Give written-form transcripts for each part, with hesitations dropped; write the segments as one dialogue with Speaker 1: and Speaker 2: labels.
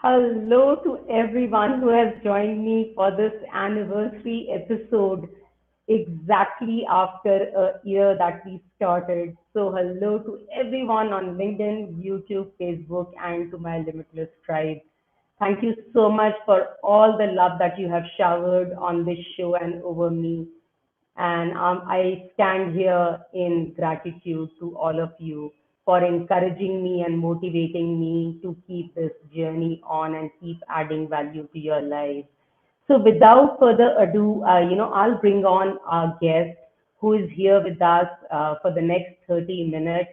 Speaker 1: Hello to everyone who has joined me for this anniversary episode exactly after a year that we started. So, hello to everyone on LinkedIn, YouTube, Facebook, and to my Limitless tribe. Thank you so much for all the love that you have showered on this show and over me. And I stand here in gratitude to all of you for encouraging me and motivating me to keep this journey on and keep adding value to your life. So without further ado, I'll bring on our guest who is here with us for the next 30 minutes.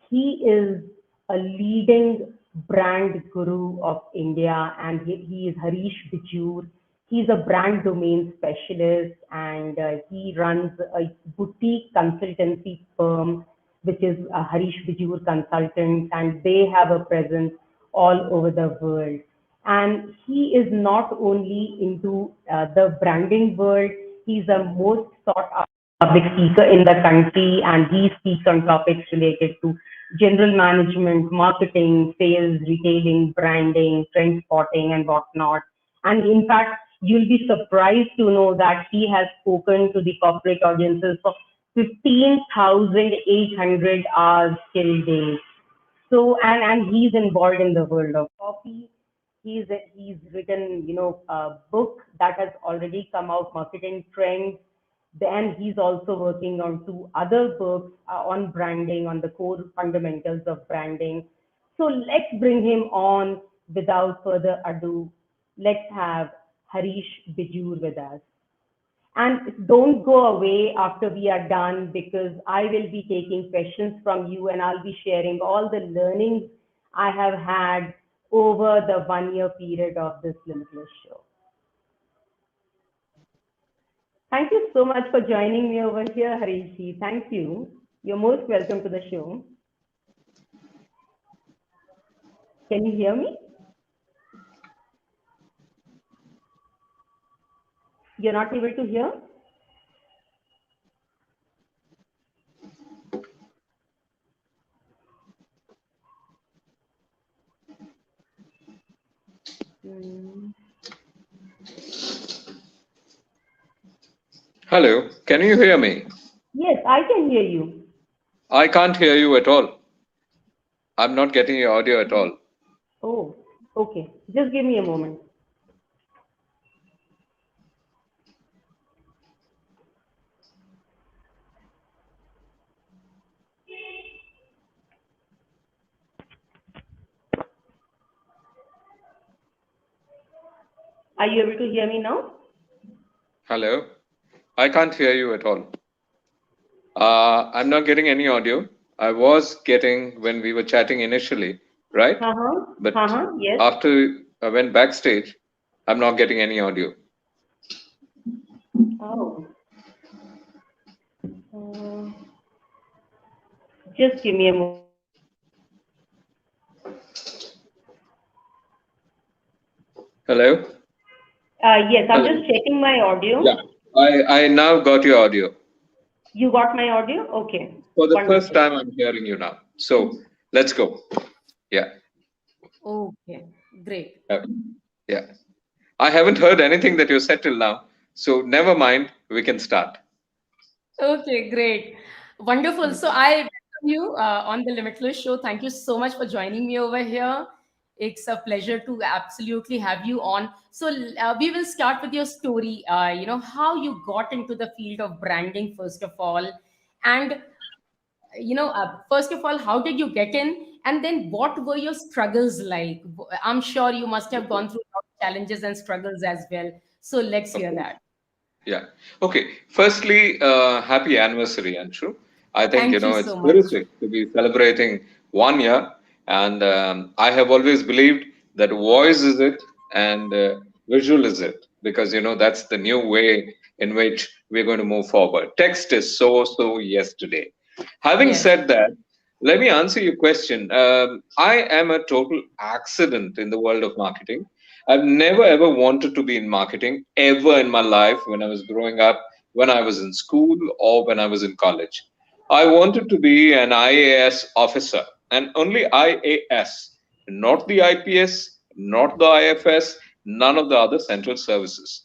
Speaker 1: He is a leading brand guru of India, and he is Harish Bijoor. He's a brand domain specialist, and he runs a boutique consultancy firm, which is Harish Bijoor Consultants, and they have a presence all over the world. And he is not only into the branding world, he's the most sought after public speaker in the country, and he speaks on topics related to general management, marketing, sales, retailing, branding, trend spotting, and whatnot. And in fact, you'll be surprised to know that he has spoken to the corporate audiences for 15,800 hours till date. So, and he's involved in the world of coffee. He's written, a book that has already come out, Marketing Trends. Then he's also working on two other books on branding, on the core fundamentals of branding. So let's bring him on without further ado. Let's have Harish Bijoor with us. And don't go away after we are done, because I will be taking questions from you and I'll be sharing all the learnings I have had over the 1 year period of this Limitless show. Thank you so much for joining me over here, Harishi. Thank you. You're most welcome to the show. Can you hear me? You're not able to hear? Hmm.
Speaker 2: Hello, can you hear me?
Speaker 1: Yes, I can hear you.
Speaker 2: I can't hear you at all. I'm not getting your audio at all.
Speaker 1: Oh, okay. Just give me a moment. Are you able to hear me now?
Speaker 2: Hello? I can't hear you at all. I'm not getting any audio. I was getting when we were chatting initially, right?
Speaker 1: Uh-huh.
Speaker 2: But
Speaker 1: Uh-huh. Yes.
Speaker 2: after I went backstage, I'm not getting any audio.
Speaker 1: Oh. Uh, just give me a moment.
Speaker 2: Hello?
Speaker 1: Yes, I'm
Speaker 2: Hello?
Speaker 1: just checking my
Speaker 2: Yeah.
Speaker 1: audio.
Speaker 2: I now got your audio.
Speaker 1: You got my audio? Okay.
Speaker 2: For the first
Speaker 1: Wonderful.
Speaker 2: time, I'm hearing you now. So let's go. Yeah.
Speaker 1: Okay. Great.
Speaker 2: Uh, yeah. I haven't heard anything that you said till now. So never mind. We can start.
Speaker 3: Okay, great. Wonderful. So I welcome you on the Limitless Show. Thank you so much for joining me over here. It's a pleasure to absolutely have you on. So we will start with your story, how you got into the field of branding, first of all. And, first of all, how did you get in? And then what were your struggles like? I'm sure you must have gone through a lot of challenges and struggles as well. So let's
Speaker 2: Of
Speaker 3: hear
Speaker 2: course.
Speaker 3: that.
Speaker 2: Yeah. Okay. Firstly, happy anniversary, Anshu. I think,
Speaker 3: Thank you
Speaker 2: it's
Speaker 3: so much.
Speaker 2: terrific to be celebrating 1 year. And I have always believed that voice is it and visual is it, because, that's the new way in which we're going to move forward. Text is so yesterday. Having
Speaker 3: Yes.
Speaker 2: said that, let me answer your question. I am a total accident in the world of marketing. I've never ever wanted to be in marketing ever in my life when I was growing up, when I was in school, or when I was in college. I wanted to be an IAS officer, and only IAS, not the IPS, not the IFS, none of the other central services.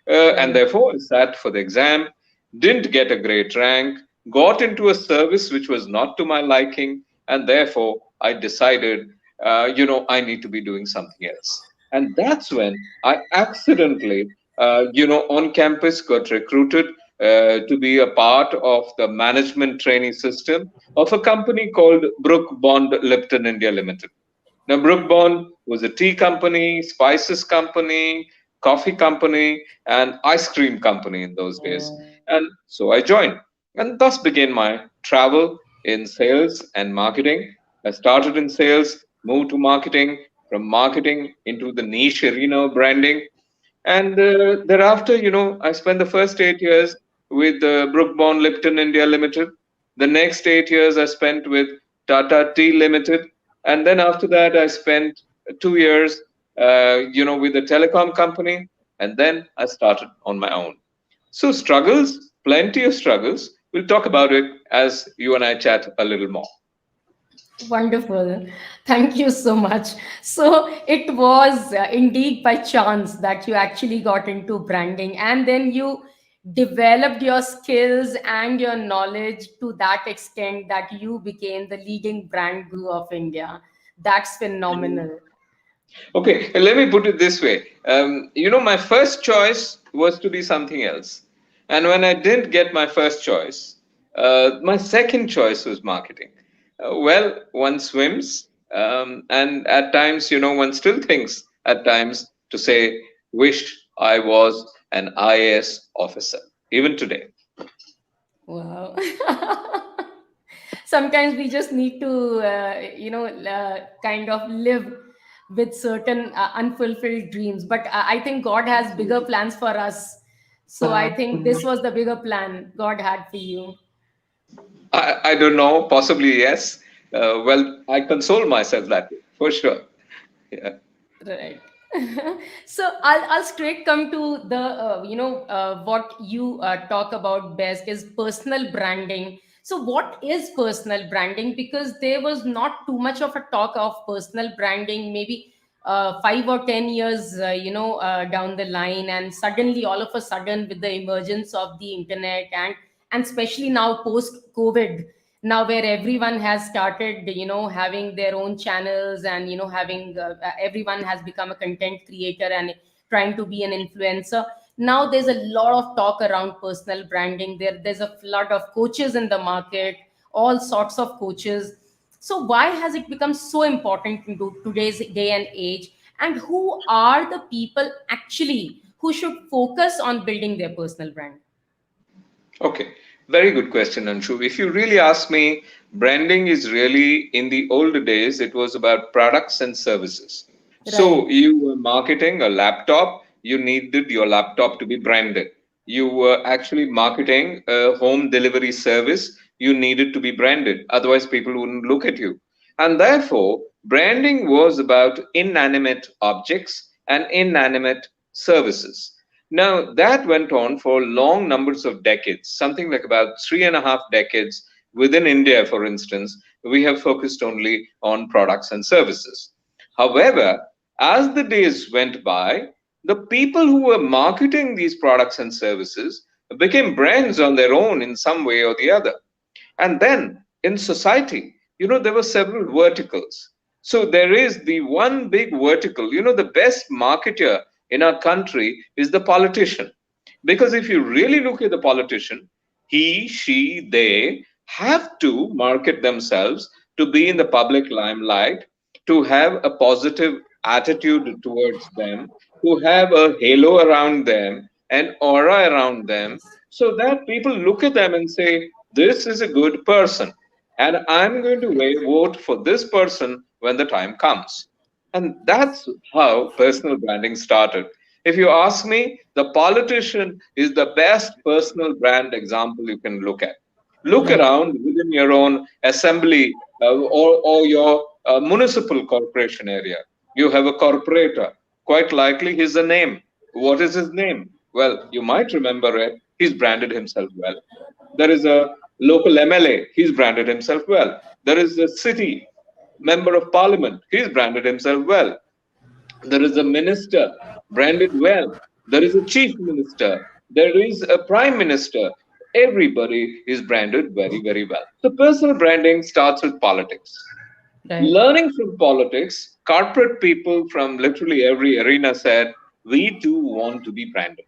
Speaker 2: And
Speaker 3: Right.
Speaker 2: therefore, I sat for the exam, didn't get a great rank, got into a service which was not to my liking, and therefore I decided, I need to be doing something else. And that's when I accidentally, on campus got recruited to be a part of the management training system of a company called Brook Bond Lipton India Limited. Now, Brook Bond was a tea company, spices company, coffee company, and ice cream company in those days. And so I joined. And thus began my travel in sales and marketing. I started in sales, moved to marketing, from marketing into the niche arena of branding, and thereafter, I spent the first 8 years with Brookbond Lipton India Limited. The next 8 years I spent with Tata Tea Limited. And then after that, I spent 2 years, with a telecom company. And then I started on my own. So struggles, plenty of struggles. We'll talk about it as you and I chat a little more.
Speaker 3: Wonderful. Thank you so much. So it was indeed by chance that you actually got into branding, and then you developed your skills and your knowledge to that extent that you became the leading brand guru of India. That's phenomenal.
Speaker 2: Okay, let me put it this way. My first choice was to be something else. And when I didn't get my first choice, my second choice was marketing. Well, one swims, and at times, one still thinks at times to say, wish I was an IAS officer, even today.
Speaker 3: Wow. Sometimes we just need to, kind of live with certain unfulfilled dreams. But I think God has bigger plans for us. So I think this was the bigger plan God had for you.
Speaker 2: I don't know, possibly yes. Well, I console myself that way, for sure. Yeah.
Speaker 3: Right. So I'll straight come to the what you talk about best is personal branding. So what is personal branding? Because there was not too much of a talk of personal branding maybe 5 or 10 years down the line, and suddenly all of a sudden with the emergence of the internet and especially now post COVID, now where everyone has started having their own channels, and having everyone has become a content creator and trying to be an influencer. Now there's a lot of talk around personal branding. There's a flood of coaches in the market, all sorts of coaches. So why has it become so important in today's day and age, and who are the people actually who should focus on building their personal brand?
Speaker 2: Okay, very good question, Anshu. If you really ask me, branding is really, in the old days, it was about products and services. So
Speaker 3: Right.
Speaker 2: you were marketing a laptop, you needed your laptop to be branded. You were actually marketing a home delivery service, you needed to be branded. Otherwise, people wouldn't look at you. And therefore, branding was about inanimate objects and inanimate services. Now, that went on for long numbers of decades, something like about 3.5 decades. Within India, for instance, we have focused only on products and services. However, as the days went by, the people who were marketing these products and services became brands on their own in some way or the other. And then in society, there were several verticals. So there is the one big vertical. The best marketer in our country is the politician. Because if you really look at the politician, he, she, they have to market themselves to be in the public limelight, to have a positive attitude towards them, to have a halo around them, an aura around them, so that people look at them and say, this is a good person, and I'm going to vote for this person when the time comes. And that's how personal branding started. If you ask me, the politician is the best personal brand example you can look at. Look
Speaker 3: Right.
Speaker 2: around within your own assembly or your municipal corporation area. You have a corporator. Quite likely, he's a name. What is his name? Well, you might remember it. He's branded himself well. There is a local MLA. He's branded himself well. There is a city member of parliament. He's branded himself well. There is a minister branded well. There is a chief minister. There is a prime minister. Everybody is branded very, very well. So personal branding starts with politics.
Speaker 3: Right.
Speaker 2: Learning from politics, corporate people from literally every arena said, we too want to be branded.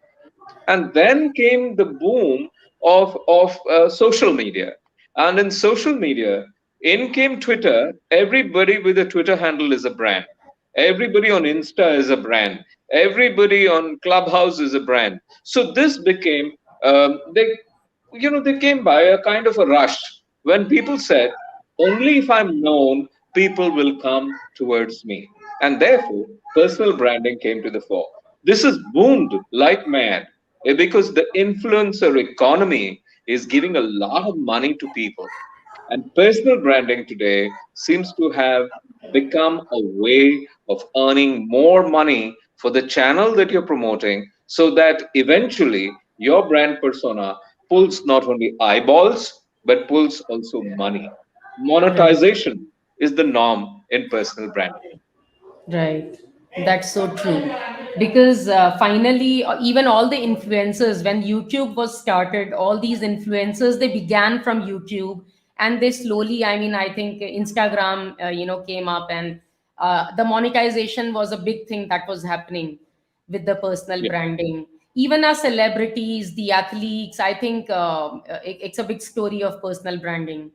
Speaker 2: And then came the boom of social media. And in social media, in came Twitter. Everybody with a Twitter handle is a brand. Everybody on Insta is a brand. Everybody on Clubhouse is a brand. So this became they came by a kind of a rush when people said, only if I'm known, people will come towards me. And therefore, personal branding came to the fore. This has boomed like mad because the influencer economy is giving a lot of money to people. And personal branding today seems to have become a way of earning more money for the channel that you're promoting so that eventually your brand persona pulls not only eyeballs but pulls also money.
Speaker 3: Right.
Speaker 2: Monetization is the norm in personal branding.
Speaker 3: Right. That's so true. Because finally, even all the influencers, when YouTube was started, all these influencers, they began from YouTube, and they slowly, I mean, I think Instagram, came up, and the monetization was a big thing that was happening with the personal
Speaker 2: Yeah,
Speaker 3: branding. Even our celebrities, the athletes, I think it's a big story of personal branding.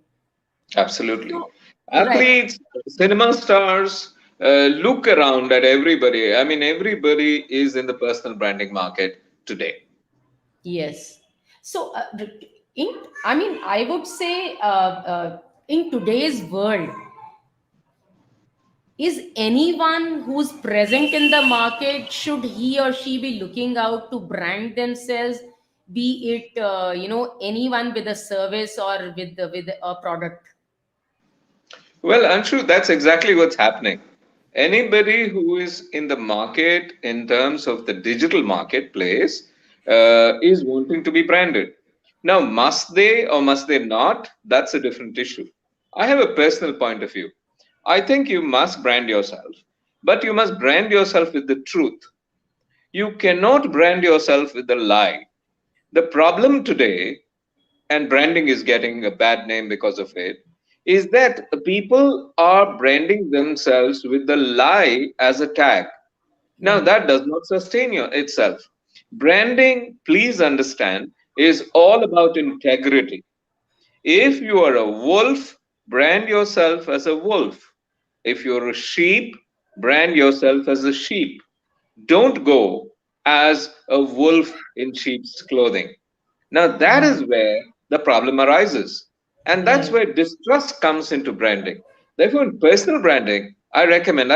Speaker 2: absolutely.
Speaker 3: So, right.
Speaker 2: Athletes, cinema stars, look around at everybody. I mean, everybody is in the personal branding market today.
Speaker 3: Yes. So, in I mean, I would say in today's world, is anyone who's present in the market, should he or she be looking out to brand themselves, be it anyone with a service or with a product?
Speaker 2: Well, Anshu, that's exactly what's happening. Anybody who is in the market in terms of the digital marketplace is wanting to be branded. Now, must they or must they not? That's a different issue. I have a personal point of view. I think you must brand yourself, but you must brand yourself with the truth. You cannot brand yourself with a lie. The problem today, and branding is getting a bad name because of it, is that people are branding themselves with the lie as a tag. Now,
Speaker 3: Right.
Speaker 2: that does not sustain itself. Branding, please understand, is all about integrity. If you are a wolf, brand yourself as a wolf. If you're a sheep, brand yourself as a sheep. Don't go as a wolf in sheep's clothing. Now, that is where the problem arises. And that's
Speaker 3: Right.
Speaker 2: where distrust comes into branding. Therefore, in personal branding, I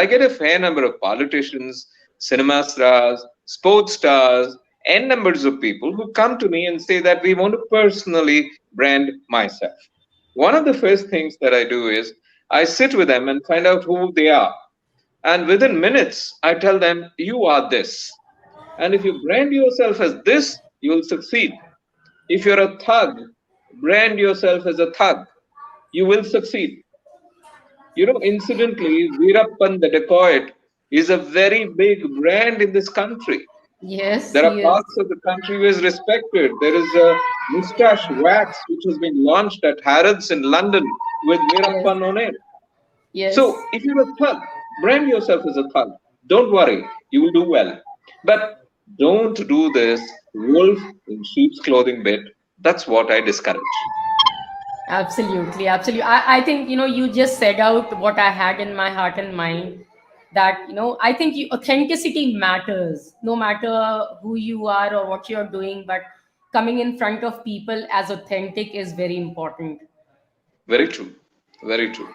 Speaker 2: get a fair number of politicians, cinema stars, sports stars, and numbers of people who come to me and say that we want to personally brand myself. One of the first things that I do is I sit with them and find out who they are. And within minutes, I tell them, you are this. And if you brand yourself as this, you will succeed. If you're a thug, brand yourself as a thug. You will succeed. Incidentally, Veerappan the dacoit is a very big brand in this country.
Speaker 3: Yes.
Speaker 2: There are
Speaker 3: Yes.
Speaker 2: parts of the country who is respected. There is a mustache wax which has been launched at Harrods in London with
Speaker 3: Yes.
Speaker 2: Veerappan on it.
Speaker 3: Yes.
Speaker 2: So if you're a thug, brand yourself as a thug. Don't worry, you will do well. But don't do this wolf in sheep's clothing bit. That's what I discourage.
Speaker 3: Absolutely, absolutely. I think, you just said out what I had in my heart and mind, that, I think authenticity matters no matter who you are or what you're doing, but coming in front of people as authentic is very important.
Speaker 2: Very true. Very true.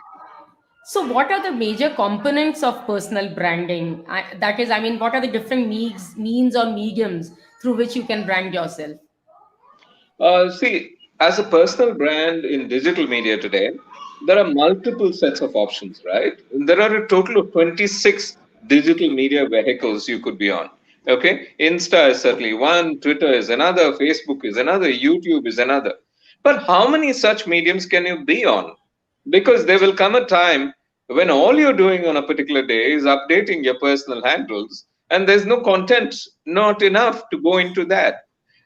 Speaker 3: So, what are the major components of personal branding? That is, I mean, what are the different means or mediums through which you can brand yourself?
Speaker 2: See, as a personal brand in digital media today, there are multiple sets of options, right? There are a total of 26 digital media vehicles you could be on. Okay, Insta is certainly one, Twitter is another, Facebook is another, YouTube is another. But how many such mediums can you be on? Because there will come a time when all you're doing on a particular day is updating your personal handles and there's no content, not enough to go into that.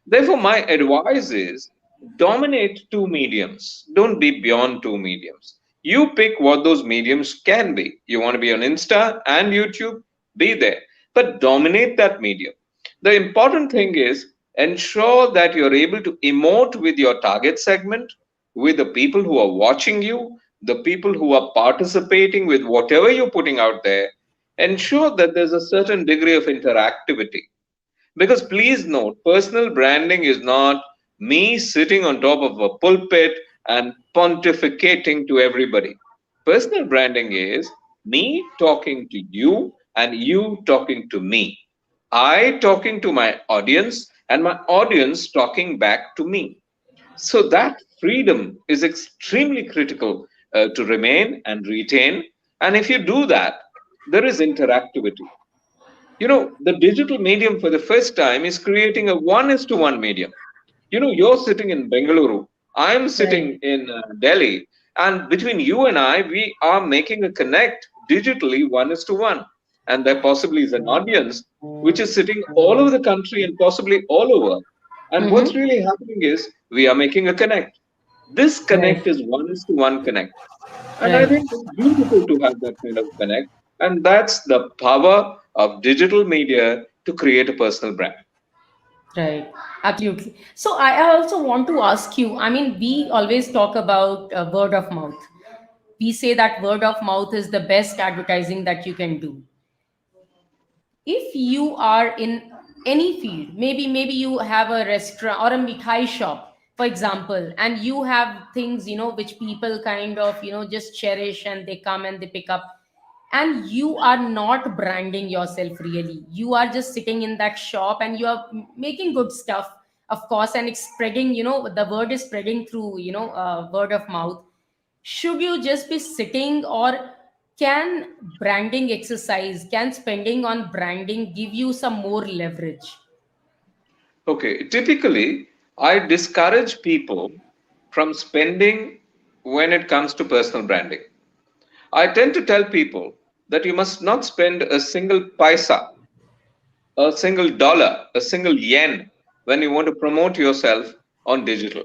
Speaker 2: Therefore, my advice is dominate two mediums. Don't be beyond two mediums. You pick what those mediums can be. You want to be on Insta and YouTube, be there, but dominate that medium. The important thing is ensure that you're able to emote with your target segment, with the people who are watching you, the people who are participating with whatever you're putting out there. Ensure that there's a certain degree of interactivity, because please note, personal branding is not me sitting on top of a pulpit and pontificating to everybody. Personal branding is me talking to you and you talking to me. I talking to my audience and my audience talking back to me. So that freedom is extremely critical to remain and retain. And if you do that, there is interactivity. The digital medium for the first time is creating a one is to one medium. You're sitting in Bengaluru, I'm
Speaker 3: Right.
Speaker 2: sitting in Delhi, and between you and I, we are making a connect digitally one is to one. And there possibly is an audience which is sitting all over the country and possibly all over. And what's
Speaker 3: Mm-hmm.
Speaker 2: really happening is we are making a connect. This
Speaker 3: Right.
Speaker 2: connect is one is to one connect. And I
Speaker 3: Right.
Speaker 2: think it's beautiful to have that kind of connect. And that's the power of digital media to create a personal brand.
Speaker 3: Right, absolutely. So I also want to ask you, I mean, we always talk about word of mouth. We say that word of mouth is the best advertising that you can do. If you are in any field, maybe you have a restaurant or a mithai shop, for example, and you have things, which people kind of, just cherish and they come and they pick up, and you are not branding yourself really. You are just sitting in that shop and you are making good stuff, of course, and it's spreading, the word is spreading through, word of mouth. Should you just be sitting, or can branding exercise, can spending on branding give you some more leverage?
Speaker 2: Okay, typically, I discourage people from spending when it comes to personal branding. I tend to tell people that you must not spend a single paisa, a single dollar, a single yen when you want to promote yourself on digital.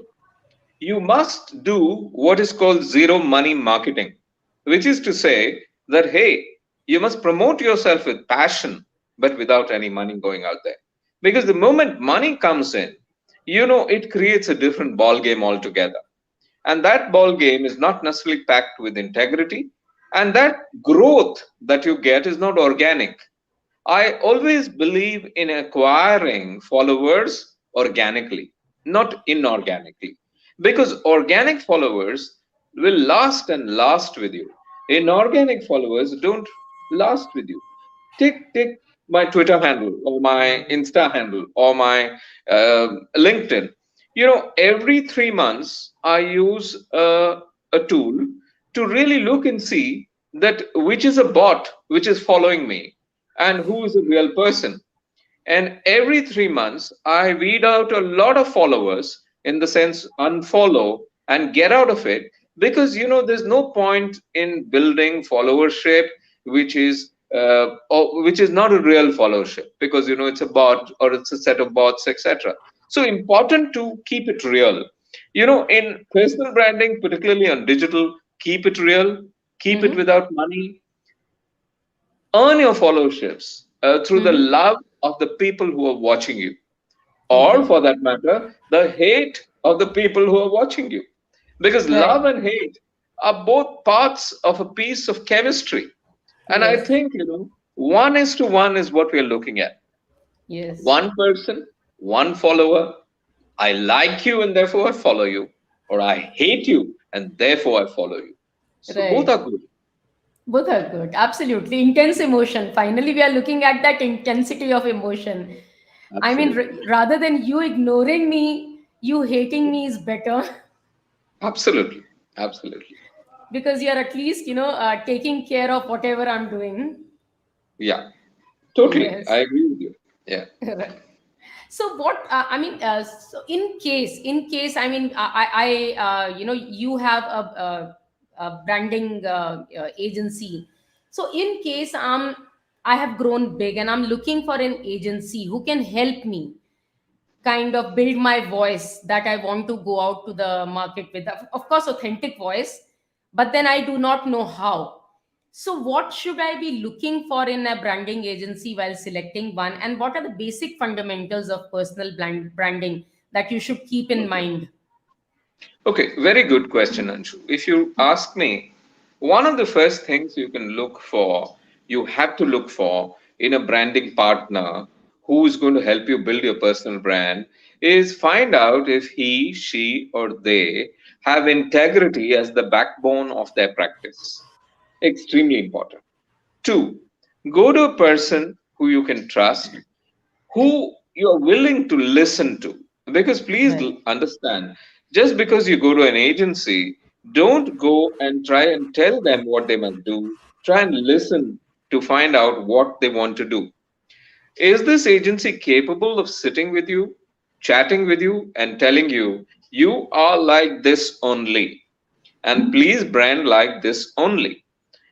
Speaker 2: You must do what is called zero money marketing, which is to say that, hey, you must promote yourself with passion, but without any money going out there. Because the moment money comes in, it creates a different ball game altogether. And that ball game is not necessarily packed with integrity. And that growth that you get is not organic. I always believe in acquiring followers organically, not inorganically. Because organic followers will last and last with you. Inorganic followers don't last with you. Take my Twitter handle or my Insta handle or my LinkedIn. Every 3 months I use a tool to really look and see that which is a bot which is following me and who is a real person. And every 3 months, I weed out a lot of followers, in the sense unfollow and get out of it, because there's no point in building followership which is or which is not a real followership, because it's a bot or it's a set of bots, etc. So important to keep it real. In personal branding, particularly on digital, keep it real, keep it
Speaker 3: Mm-hmm.
Speaker 2: without money, earn your followerships through the
Speaker 3: Mm-hmm.
Speaker 2: love of the people who are watching you, or
Speaker 3: Okay.
Speaker 2: for that matter, the hate of the people who are watching you. Because
Speaker 3: Right.
Speaker 2: love and hate are both parts of a piece of chemistry. And I
Speaker 3: Yes.
Speaker 2: think, one is to one is what we are looking at.
Speaker 3: Yes.
Speaker 2: One person, one follower. I like you and therefore I follow you, or I hate you and therefore I follow you. So both are
Speaker 3: Right.
Speaker 2: good.
Speaker 3: Both are good. Absolutely. Intense emotion. Finally, we are looking at that intensity of emotion. I mean,
Speaker 2: Absolutely.
Speaker 3: rather than you ignoring me, you hating me is better
Speaker 2: Absolutely. Absolutely.
Speaker 3: because you're at least, taking care of whatever I'm doing.
Speaker 2: Yeah. Totally. I
Speaker 3: Yes.
Speaker 2: agree with you. Yeah.
Speaker 3: Right. So what I mean, so in case, I mean, you have branding agency. So in case I have grown big and I'm looking for an agency who can help me kind of build my voice that I want to go out to the market with. Of course, authentic voice, but then I do not know how. So, what should I be looking for in a branding agency while selecting one? And what are the basic fundamentals of personal branding that you should keep in
Speaker 2: Okay.
Speaker 3: mind?
Speaker 2: Okay, very good question, Anshu. If you ask me, one of the first things you have to look for in a branding partner who is going to help you build your personal brand is find out if he, she, or they have integrity as the backbone of their practice. Extremely important. Two, go to a person who you can trust, who you're willing to listen to. Because please
Speaker 3: Right,
Speaker 2: understand, just because you go to an agency, don't go and try and tell them what they must do. Try and listen to find out what they want to do. Is this agency capable of sitting with you, chatting with you, and telling you, you are like this only, and please brand like this only?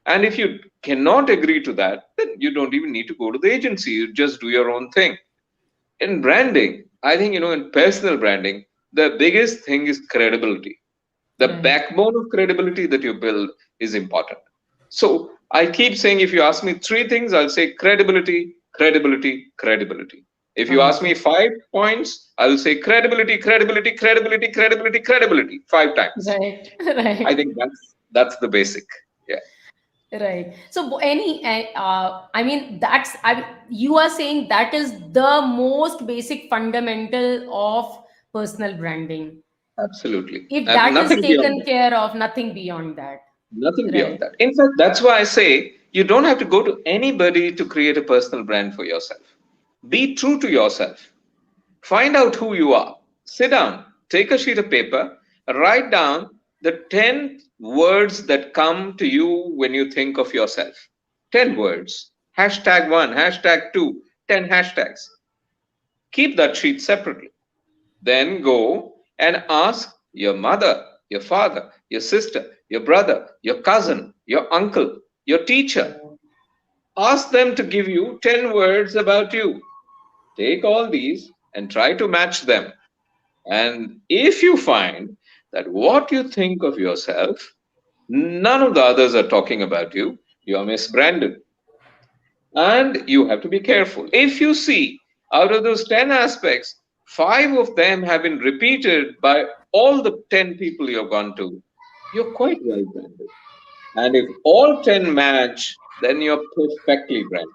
Speaker 2: And if you cannot agree to that, then you don't even need to go to the agency. You just do your own thing. In branding, I think, in personal branding, the biggest thing is credibility. The
Speaker 3: right.
Speaker 2: backbone of credibility that you build is important. So I keep saying, if you ask me three things, I'll say credibility, credibility, credibility. If you ask me
Speaker 3: Amazing.
Speaker 2: 5 points, I'll say credibility, credibility, credibility, credibility, credibility, 5 times.
Speaker 3: Right,
Speaker 2: I
Speaker 3: right.
Speaker 2: think that's the basic. Yeah,
Speaker 3: Right. So I mean, you are saying that is the most basic fundamental of personal branding.
Speaker 2: absolutely.
Speaker 3: If that is
Speaker 2: Nothing beyond
Speaker 3: taken
Speaker 2: that.
Speaker 3: care of, nothing beyond that.
Speaker 2: Nothing beyond
Speaker 3: Right.
Speaker 2: that. In fact, that's why I say you don't have to go to anybody to create a personal brand for yourself. Be true to yourself. Find out who you are. Sit down, take a sheet of paper, write down the 10 words that come to you when you think of yourself. 10 words. Hashtag one, hashtag two, 10 hashtags. Keep that sheet separately. Then go and ask your mother, your father, your sister, your brother, your cousin, your uncle, your teacher.
Speaker 3: Right.
Speaker 2: Ask them to give you 10 words about you. Take all these and try to match them. And if you find that what you think of yourself, none of the others are talking about you, you are misbranded. And you have to be careful. If you see out of those 10 aspects, five of them have been repeated by all the 10 people you've gone to, you're quite well branded. And if all 10 match, then you're perfectly branded.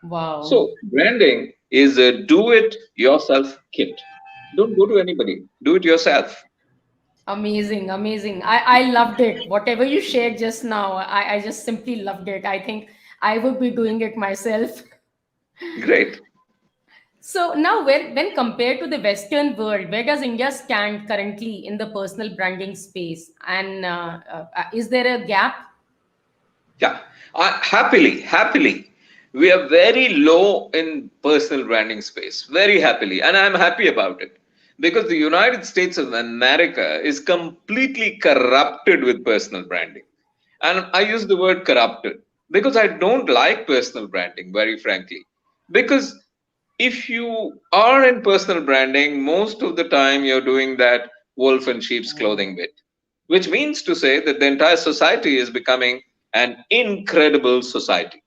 Speaker 3: Wow.
Speaker 2: So, branding is a do it yourself kit. Don't go to anybody, do it yourself.
Speaker 3: Amazing, amazing. I loved it. Whatever you shared just now, I just simply loved it. I think I would be doing it myself.
Speaker 2: Great.
Speaker 3: So now, when compared to the Western world, where does India stand currently in the personal branding space? And is there a gap?
Speaker 2: Yeah, happily, we are very low in personal branding space. Very happily, and I'm happy about it because the United States of America is completely corrupted with personal branding. And I use the word corrupted because I don't like personal branding, very frankly. Because if you are in personal branding, most of the time you're doing that wolf in sheep's clothing bit, which means to say that the entire society is becoming an incredible society.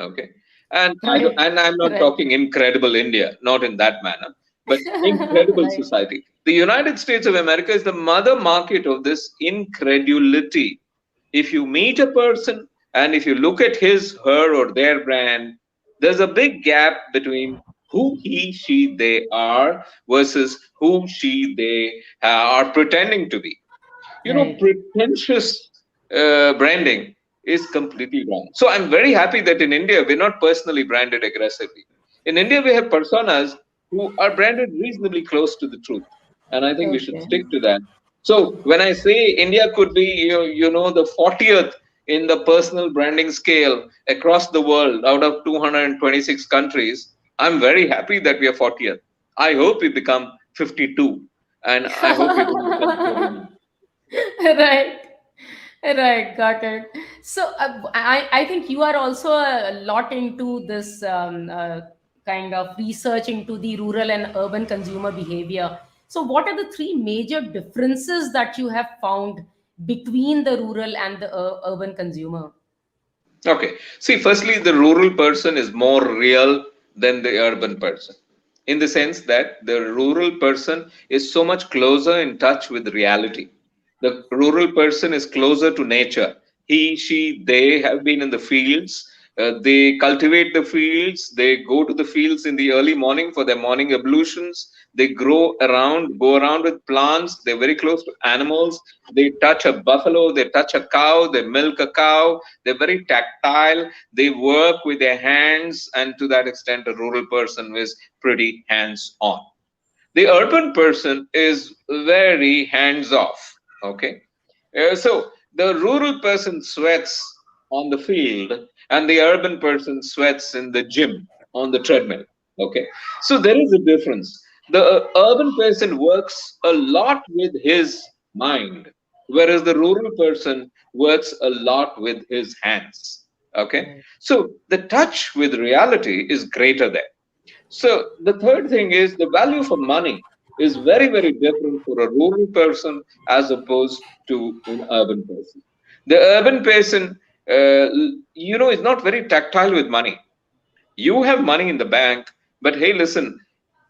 Speaker 2: Okay, and
Speaker 3: Right,
Speaker 2: I'm not
Speaker 3: right,
Speaker 2: talking incredible India, not in that manner, but incredible
Speaker 3: right,
Speaker 2: society. The United States of America is the mother market of this incredulity. If you meet a person and if you look at his, her, or their brand, there's a big gap between who he, she, they are versus who she, they are pretending to be.
Speaker 3: right.
Speaker 2: Pretentious branding is completely wrong. So I'm very happy that in India, we're not personally branded aggressively. In India, we have personas who are branded reasonably close to the truth. And I think we should
Speaker 3: Okay.
Speaker 2: stick to that. So when I say India could be, the 40th in the personal branding scale across the world out of 226 countries, I'm very happy that we are 40th. I hope we become 52. And I hope we don't become 49. Yeah.
Speaker 3: Right. Right, got it. So I think you are also a lot into this kind of research into the rural and urban consumer behavior. So what are the three major differences that you have found between the rural and the urban consumer?
Speaker 2: Okay. See, firstly, the rural person is more real than the urban person, in the sense that the rural person is so much closer in touch with reality. The rural person is closer to nature. He, she, they have been in the fields. They cultivate the fields. They go to the fields in the early morning for their morning ablutions. They go around with plants. They're very close to animals. They touch a buffalo. They touch a cow. They milk a cow. They're very tactile. They work with their hands, and to that extent, a rural person is pretty hands on. The urban person is very hands off. Okay. So the rural person sweats on the field, and the urban person sweats in the gym on the treadmill. Okay. So there is a difference. The urban person works a lot with his mind, whereas the rural person works a lot with his hands. Okay.
Speaker 3: Right.
Speaker 2: So the touch with reality is greater there. So the third thing is the value for money is very, very different for a rural person as opposed to an urban person. The urban person, is not very tactile with money. You have money in the bank, but hey, listen,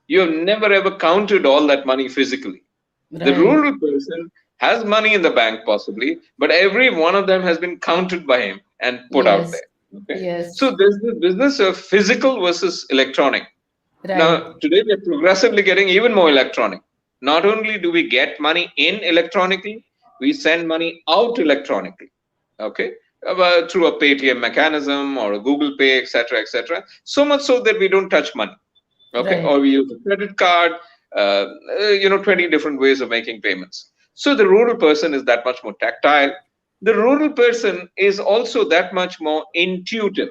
Speaker 2: you have never ever counted all that money physically. The
Speaker 3: Right.
Speaker 2: rural person has money in the bank possibly, but every one of them has been counted by him and put out
Speaker 3: Yes.
Speaker 2: there. Okay.
Speaker 3: Yes.
Speaker 2: So there's the business of physical versus electronic.
Speaker 3: Right.
Speaker 2: Now, today we are progressively getting even more electronic. Not only do we get money in electronically, we send money out electronically. Okay, through a Paytm mechanism or a Google Pay, etc., etc. So much so that we don't touch money. Okay,
Speaker 3: Right.
Speaker 2: or we use a credit card. 20 different ways of making payments. So the rural person is that much more tactile. The rural person is also that much more intuitive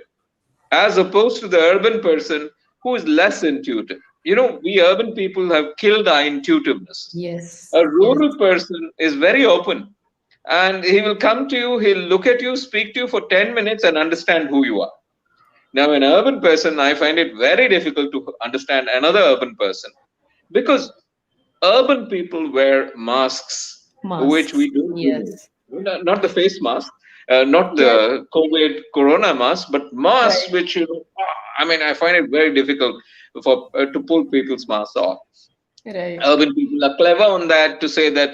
Speaker 2: as opposed to the urban person who is less intuitive. We urban people have killed our intuitiveness.
Speaker 3: Yes.
Speaker 2: A
Speaker 3: Yes.
Speaker 2: rural person is very open, and he will come to you, he'll look at you, speak to you for 10 minutes and understand who you are. Now, an urban person, I find it very difficult to understand another urban person because urban people wear masks, which
Speaker 3: Masks.
Speaker 2: we don't remove.
Speaker 3: Yes.
Speaker 2: Not the face mask, not
Speaker 3: Yes.
Speaker 2: the COVID corona mask, but masks
Speaker 3: Right.
Speaker 2: which I mean, I find it very difficult for to pull people's masks off.
Speaker 3: Right.
Speaker 2: Urban people are clever on that to say that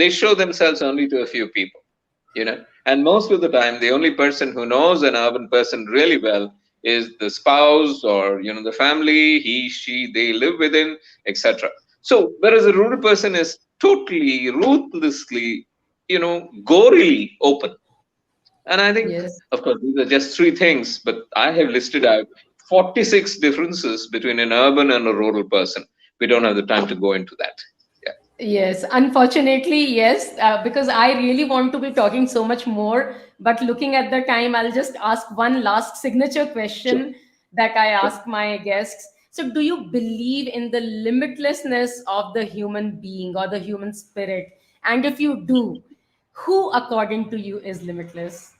Speaker 2: they show themselves only to a few people. And most of the time, the only person who knows an urban person really well is the spouse or the family he she they live within, etc. So whereas a rural person is totally ruthlessly gorily open. And I think,
Speaker 3: Yes.
Speaker 2: of course, these are just three things, but I have listed out 46 differences between an urban and a rural person. We don't have the time to go into that. Yeah.
Speaker 3: Yes, unfortunately, yes, because I really want to be talking so much more. But looking at the time, I'll just ask one last signature
Speaker 2: Sure.
Speaker 3: question that I
Speaker 2: Sure.
Speaker 3: ask my guests. So, do you believe in the limitlessness of the human being or the human spirit? And if you do, who, according to you, is limitless?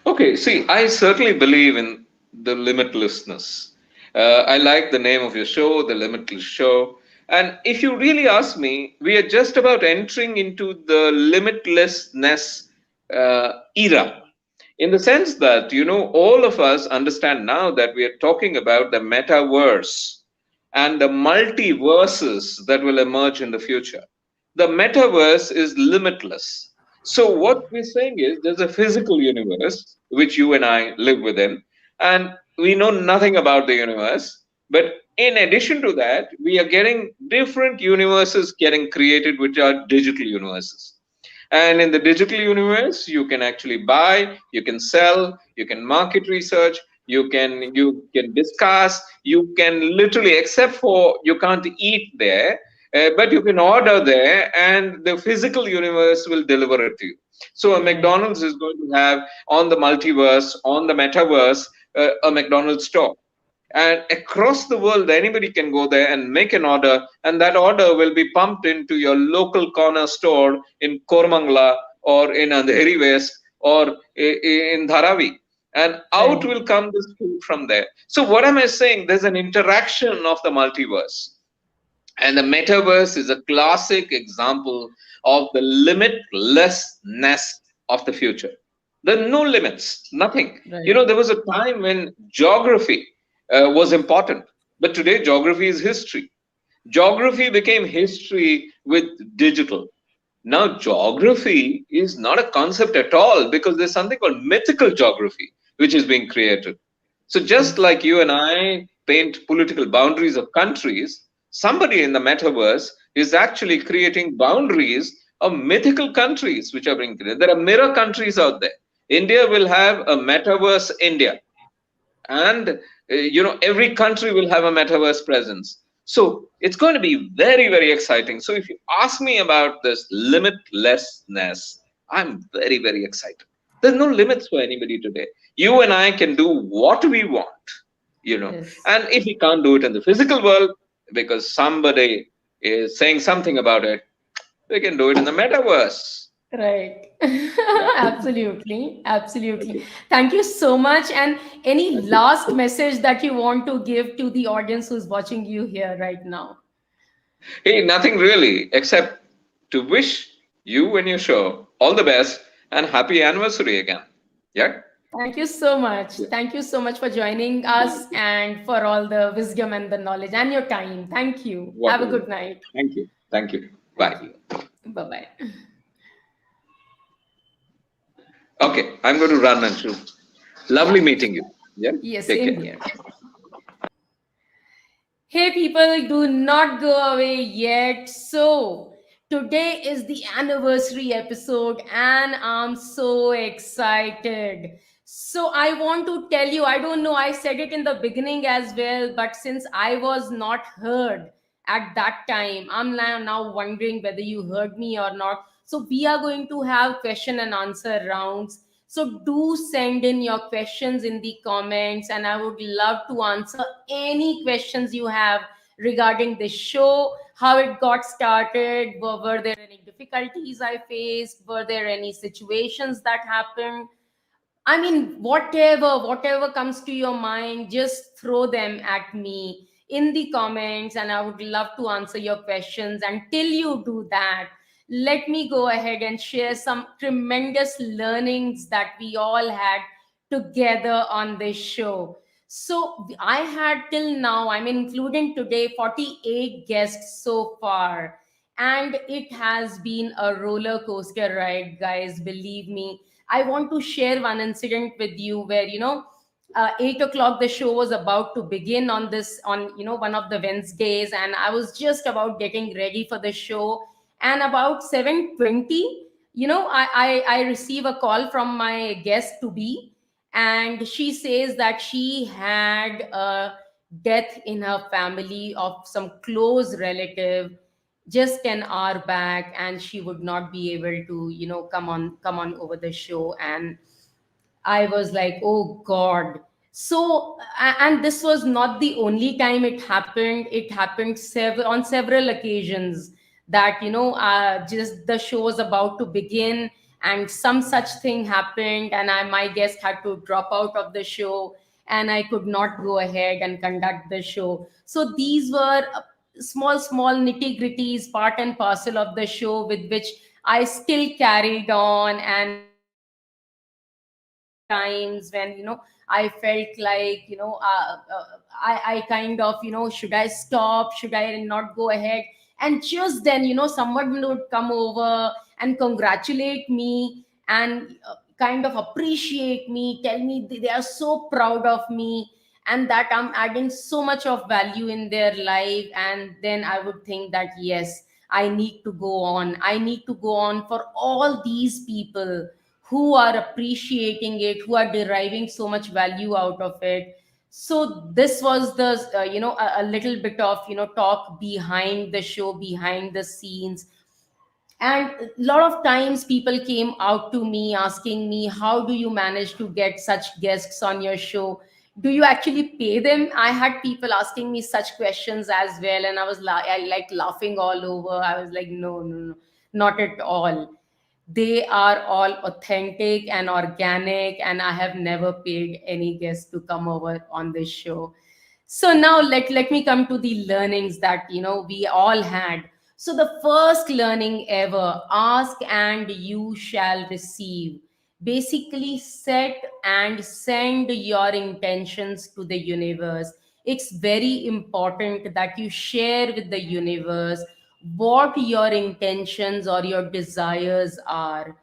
Speaker 2: Okay, see, I certainly believe in the limitlessness. I like the name of your show, The Limitless Show. And if you really ask me, we are just about entering into the limitlessness era, in the sense that, all of us understand now that we are talking about the metaverse and the multiverses that will emerge in the future. The metaverse is limitless. So, what we're saying is there's a physical universe which you and I live within, and we know nothing about the universe. But in addition to that, we are getting different universes getting created, which are digital universes. And in the digital universe, you can actually buy, you can sell, you can market research, you can discuss, you can literally, except for you can't eat there, but you can order there, and the physical universe will deliver it to you. So a
Speaker 3: Right.
Speaker 2: McDonald's is going to have on the multiverse, on the metaverse, a McDonald's store, and across the world anybody can go there and make an order, and that order will be pumped into your local corner store in Kormangla, or in Andheri West or in Dharavi, and out
Speaker 3: Right.
Speaker 2: will come this food from there. So what am I saying? There's an interaction of the multiverse, and the metaverse is a classic example of the limitlessness of the future. There are no limits, nothing.
Speaker 3: Right.
Speaker 2: There was a time when geography was important, but today geography is history. Geography became history with digital. Now, geography is not a concept at all because there's something called mythical geography which is being created. So, just
Speaker 3: Yes.
Speaker 2: like you and I paint political boundaries of countries, somebody in the metaverse is actually creating boundaries of mythical countries which are being created. There are mirror countries out there. India will have a metaverse India, and every country will have a metaverse presence. So it's going to be very, very exciting. So if you ask me about this limitlessness, I'm very, very excited. There's no limits for anybody today. You and I can do what we want,
Speaker 3: Yes.
Speaker 2: and if we can't do it in the physical world because somebody is saying something about it, we can do it in the metaverse.
Speaker 3: Right.
Speaker 2: Yeah.
Speaker 3: Absolutely. Absolutely.
Speaker 2: Okay.
Speaker 3: Thank you so much. And any
Speaker 2: Thank you.
Speaker 3: last message that you want to give to the audience who's watching you here right now?
Speaker 2: Hey, nothing really, except to wish you and your show all the best and happy anniversary again. Yeah?
Speaker 3: Thank you so much.
Speaker 2: Yeah.
Speaker 3: Thank you so much for joining us
Speaker 2: Thank you.
Speaker 3: and for all the wisdom and the knowledge and your time. Thank you. Have a
Speaker 2: Whatever.
Speaker 3: good night.
Speaker 2: Thank you. Thank you.
Speaker 3: Thank
Speaker 2: Bye.
Speaker 3: you. Bye bye.
Speaker 2: Okay, I'm going to run, Anshu. Lovely
Speaker 3: Yeah.
Speaker 2: meeting you. Yeah?
Speaker 3: Yes,
Speaker 2: Take
Speaker 3: same
Speaker 2: care.
Speaker 3: here. Hey people, do not go away yet. So, today is the anniversary episode, and I'm so excited. So, I want to tell you, I don't know, I said it in the beginning as well, but since I was not heard at that time, I'm now wondering whether you heard me or not. So, we are going to have question and answer rounds. So do send in your questions in the comments, and I would love to answer any questions you have regarding the show, how it got started, were there any difficulties I faced, were there any situations that happened. I mean, whatever comes to your mind, just throw them at me in the comments, and I would love to answer your questions. Until you do that, let me go ahead and share some tremendous learnings that we all had together on this show. So I had till now, I mean, including today, 48 guests so far. And it has been a roller coaster ride, guys. Believe me, I want to share one incident with you where, 8 o'clock, the show was about to begin on one of the Wednesdays, and I was just about getting ready for the show. And about 7:20, I receive a call from my guest to be, and she says that she had a death in her family of some close relative just an hour back, and she would not be able to come on over the show. And I was like, oh God. So, and this was not the only time it happened. It happened on several occasions that, just the show was about to begin and some such thing happened, and my guest had to drop out of the show, and I could not go ahead and conduct the show. So these were small nitty gritties, part and parcel of the show, with which I still carried on. And there were times when I felt like I kind of should I stop, should I not go ahead. And just then someone would come over and congratulate me, and kind of appreciate me, tell me they are so proud of me, and that I'm adding so much of value in their life. And then I would think that yes, I need to go on for all these people who are appreciating it, who are deriving so much value out of it. So this was the a little bit of talk behind the show, behind the scenes. And a lot of times people came out to me asking me, how do you manage to get such guests on your show? Do you actually pay them? I had people asking me such questions as well, and I was like laughing all over. I was like, no, no, no, not at all. They are all authentic and organic, and I have never paid any guest to come over on this show. So now let me come to the learnings that we all had. So the first learning ever, ask and you shall receive. Basically, set and send your intentions to the universe. It's very important that you share with the universe what your intentions or your desires are.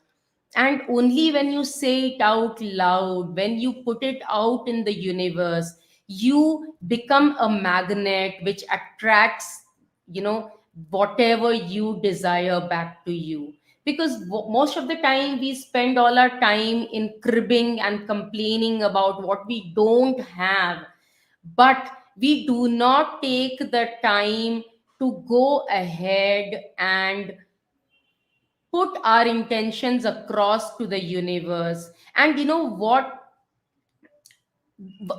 Speaker 3: And only when you say it out loud, when you put it out in the universe, you become a magnet which attracts, you know, whatever you desire back to you. Because most of the time we spend all our time in cribbing and complaining about what we don't have, but we do not take the time to go ahead and put our intentions across to the universe. And you know what,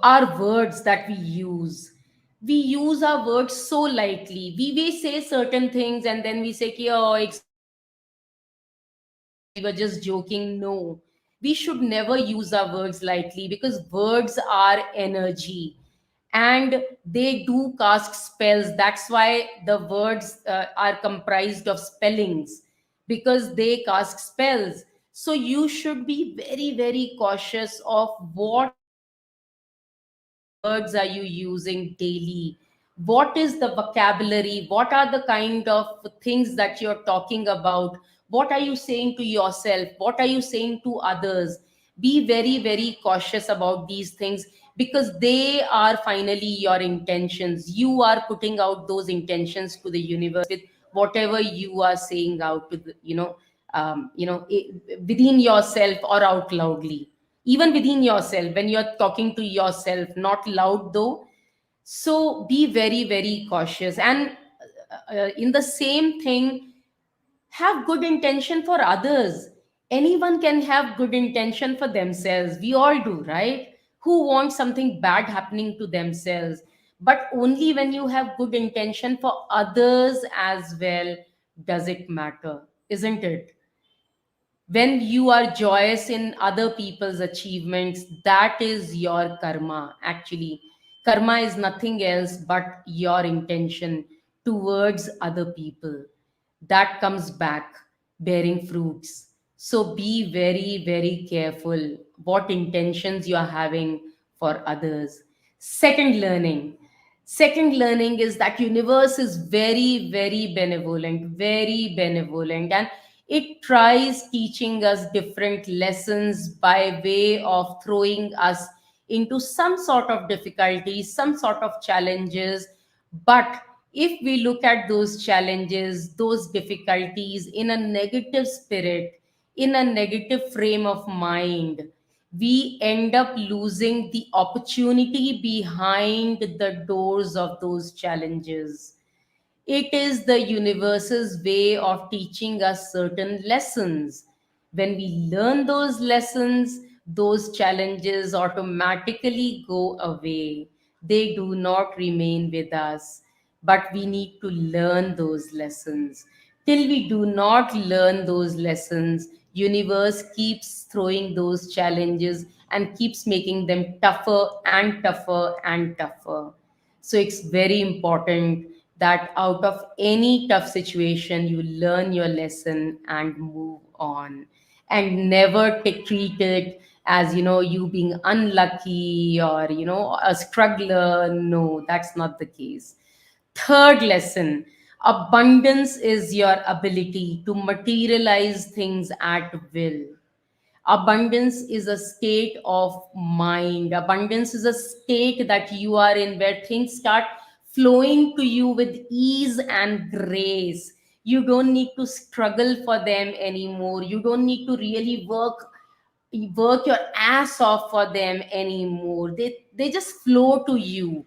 Speaker 3: our words that we use our words so lightly. We say certain things and then we say कि, oh, it's okay, we were just joking. No, we should never use our words lightly, because words are energy and they do cast spells. That's why the words are comprised of spellings, because they cast spells. So you should be very, very cautious of what words are you using daily. What is the vocabulary? What are the kind of things that you're talking about? What are you saying to yourself? What are you saying to others? Be very, very cautious about these things, because they are finally your intentions. You are putting out those intentions to the universe with whatever you are saying out to the, within yourself or out loudly. Even within yourself, when you're talking to yourself, not loud though. So be very, very cautious. And in the same thing, have good intention for others. Anyone can have good intention for themselves. We all do, right? Who wants something bad happening to themselves? But only when you have good intention for others as well does it matter, isn't it? When you are joyous in other people's achievements, that is your karma. Actually, karma is nothing else but your intention towards other people. That comes back bearing fruits. So be very, very careful what intentions you are having for others. Second learning second learning is that universe is very, very benevolent, very benevolent, and it tries teaching us different lessons by way of throwing us into some sort of difficulties, some sort of challenges. But if we look at those challenges, those difficulties in a negative spirit, in a negative frame of mind, we end up losing the opportunity behind the doors of those challenges. It is the universe's way of teaching us certain lessons. When we learn those lessons, those challenges automatically go away. They do not remain with us. But we need to learn those lessons. Till we do not learn those lessons, universe keeps throwing those challenges and keeps making them tougher and tougher and tougher. So it's very important that out of any tough situation, you learn your lesson and move on, and never treat it as, you being unlucky or, a struggler. No, that's not the case. Third lesson, abundance is your ability to materialize things at will. Abundance is a state of mind. Abundance is a state that you are in where things start flowing to you with ease and grace. You don't need to struggle for them anymore. You don't need to really work your ass off for them anymore. They just flow to you.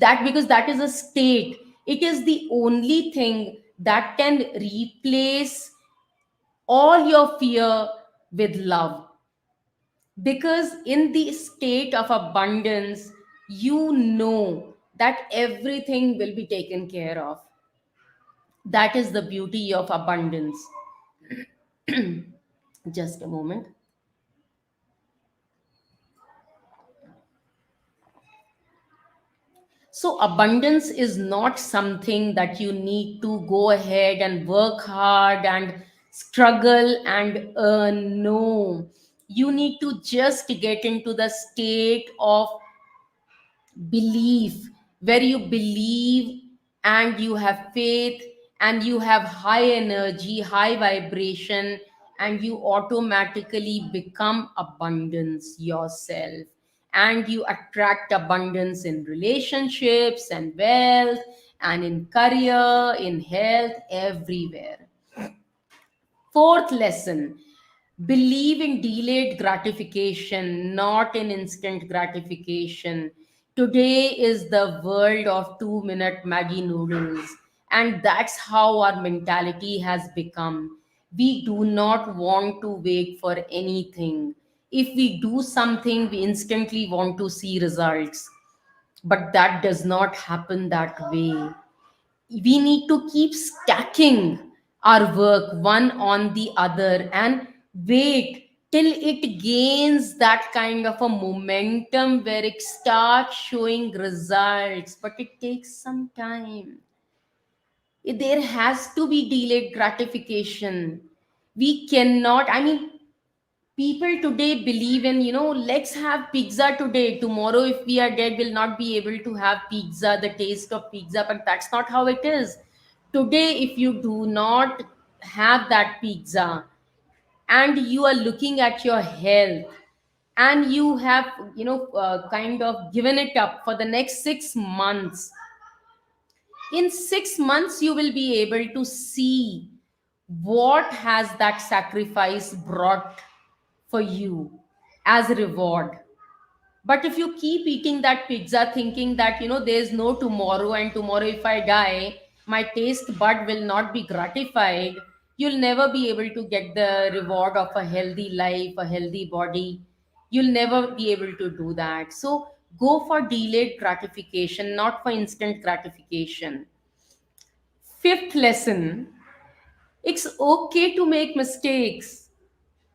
Speaker 3: That, because that is a state. It is the only thing that can replace all your fear with love. Because in the state of abundance, you know that everything will be taken care of. That is the beauty of abundance. Just a moment. So, abundance is not something that you need to go ahead and work hard and struggle and earn. No, you need to just get into the state of belief, where you believe and you have faith and you have high energy, high vibration, and you automatically become abundance yourself, and you attract abundance in relationships and wealth and in career, in health, everywhere. Fourth lesson: believe in delayed gratification, not in instant gratification. Today is the world of 2 minute Maggie noodles, and that's how our mentality has become. We do not want to wait for anything. If we do something, we instantly want to see results. But that does not happen that way. We need to keep stacking our work one on the other and wait till it gains that kind of a momentum where it starts showing results, but it takes some time. There has to be delayed gratification. We cannot, I mean, people today believe in, let's have pizza today, tomorrow if we are dead we'll not be able to have pizza, the taste of pizza. But that's not how it is. Today if you do not have that pizza, and you are looking at your health, and you have, kind of given it up for the next 6 months, in 6 months you will be able to see what has that sacrifice brought for you as a reward. But if you keep eating that pizza thinking that, there's no tomorrow, and tomorrow if I die, my taste bud will not be gratified, you'll never be able to get the reward of a healthy life, a healthy body. You'll never be able to do that. So go for delayed gratification, not for instant gratification. Fifth lesson: it's okay to make mistakes.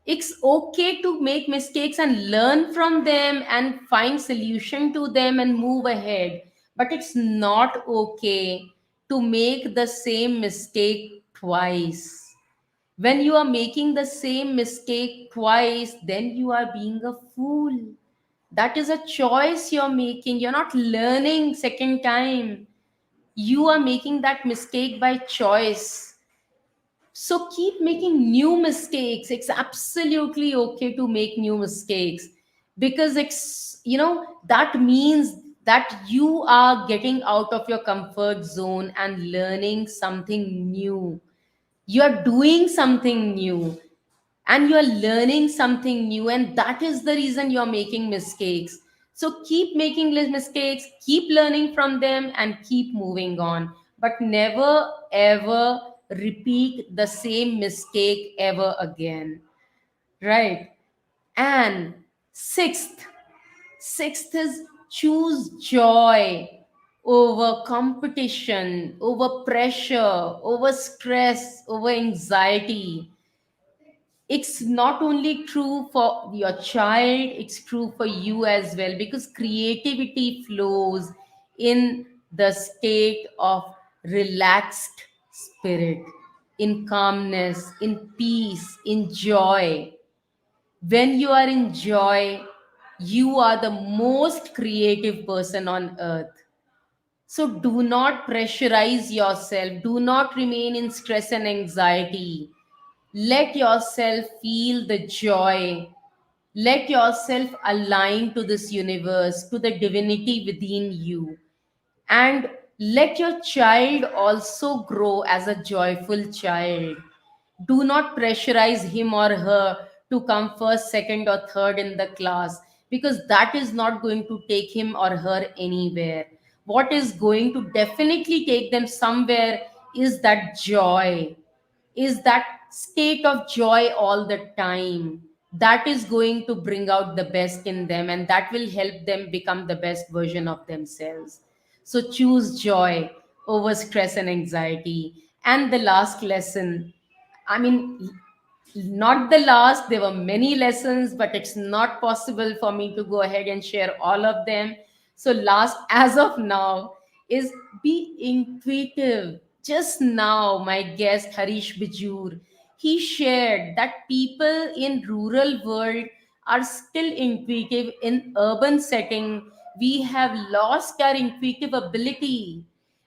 Speaker 3: It's okay to make mistakes and learn from them and find solution to them and move ahead. But it's not okay to make the same mistake twice. When you are making the same mistake twice, then you are being a fool. That is a choice you're making. You're not learning second time. You are making that mistake by choice. So keep making new mistakes. It's absolutely okay to make new mistakes, because that means that you are getting out of your comfort zone and learning something new. You are doing something new, and you are learning something new, and that is the reason you are making mistakes. So keep making mistakes, keep learning from them, and keep moving on, but never ever repeat the same mistake ever again, right? And sixth sixth is choose joy over competition, over pressure, over stress, over anxiety. It's not only true for your child, it's true for you as well, because creativity flows in the state of relaxed spirit, in calmness, in peace, in joy. When you are in joy, you are the most creative person on earth. So do not pressurize yourself, do not remain in stress and anxiety. Let yourself feel the joy. Let yourself align to this universe, to the divinity within you. And let your child also grow as a joyful child. Do not pressurize him or her to come first, second, or third in the class, because that is not going to take him or her anywhere. What is going to definitely take them somewhere is that joy, is that state of joy all the time. That is going to bring out the best in them, and that will help them become the best version of themselves. So choose joy over stress and anxiety. And the last lesson, I mean, Not the last, there were many lessons, but it's not possible for me to go ahead and share all of them. So last, as of now, is be intuitive. Just now my guest Harish Bijoor, he shared that people in rural world are still intuitive. In urban setting, we have lost our intuitive ability.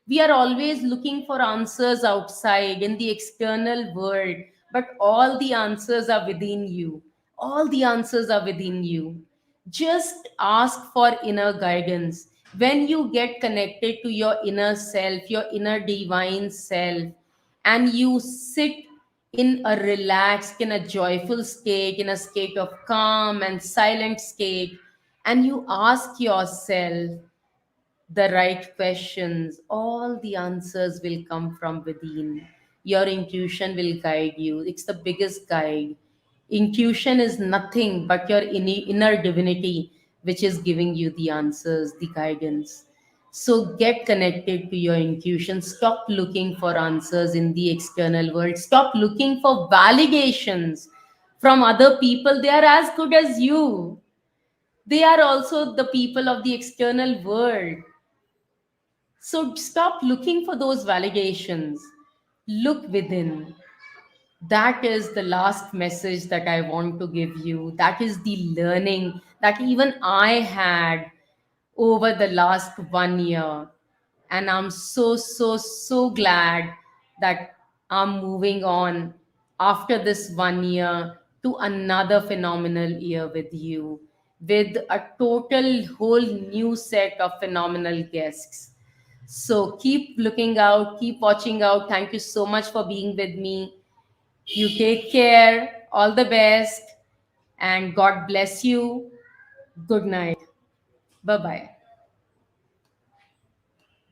Speaker 3: We are always looking for answers outside in the external world, but all the answers are within you. All the answers are within you. Just ask for inner guidance. When you get connected to your inner self, your inner divine self, and you sit in a relaxed, in a joyful state, in a state of calm and silent state, and you ask yourself the right questions, all the answers will come from within. Your intuition will guide you. It's the biggest guide. Intuition is nothing but your inner divinity, which is giving you the answers, the guidance. So get connected to your intuition. Stop looking for answers in the external world. Stop looking for validations from other people. They are as good as you. They are also the people of the external world. So stop looking for those validations. Look within. That is the last message that I want to give you. That is the learning that even I had over the last 1 year. And I'm so, so, so glad that I'm moving on after this 1 year to another phenomenal year with you, with a total whole new set of phenomenal guests. So keep looking out, keep watching out. Thank you so much for being with me. You take care. All the best. And God bless you. Good night. Bye bye.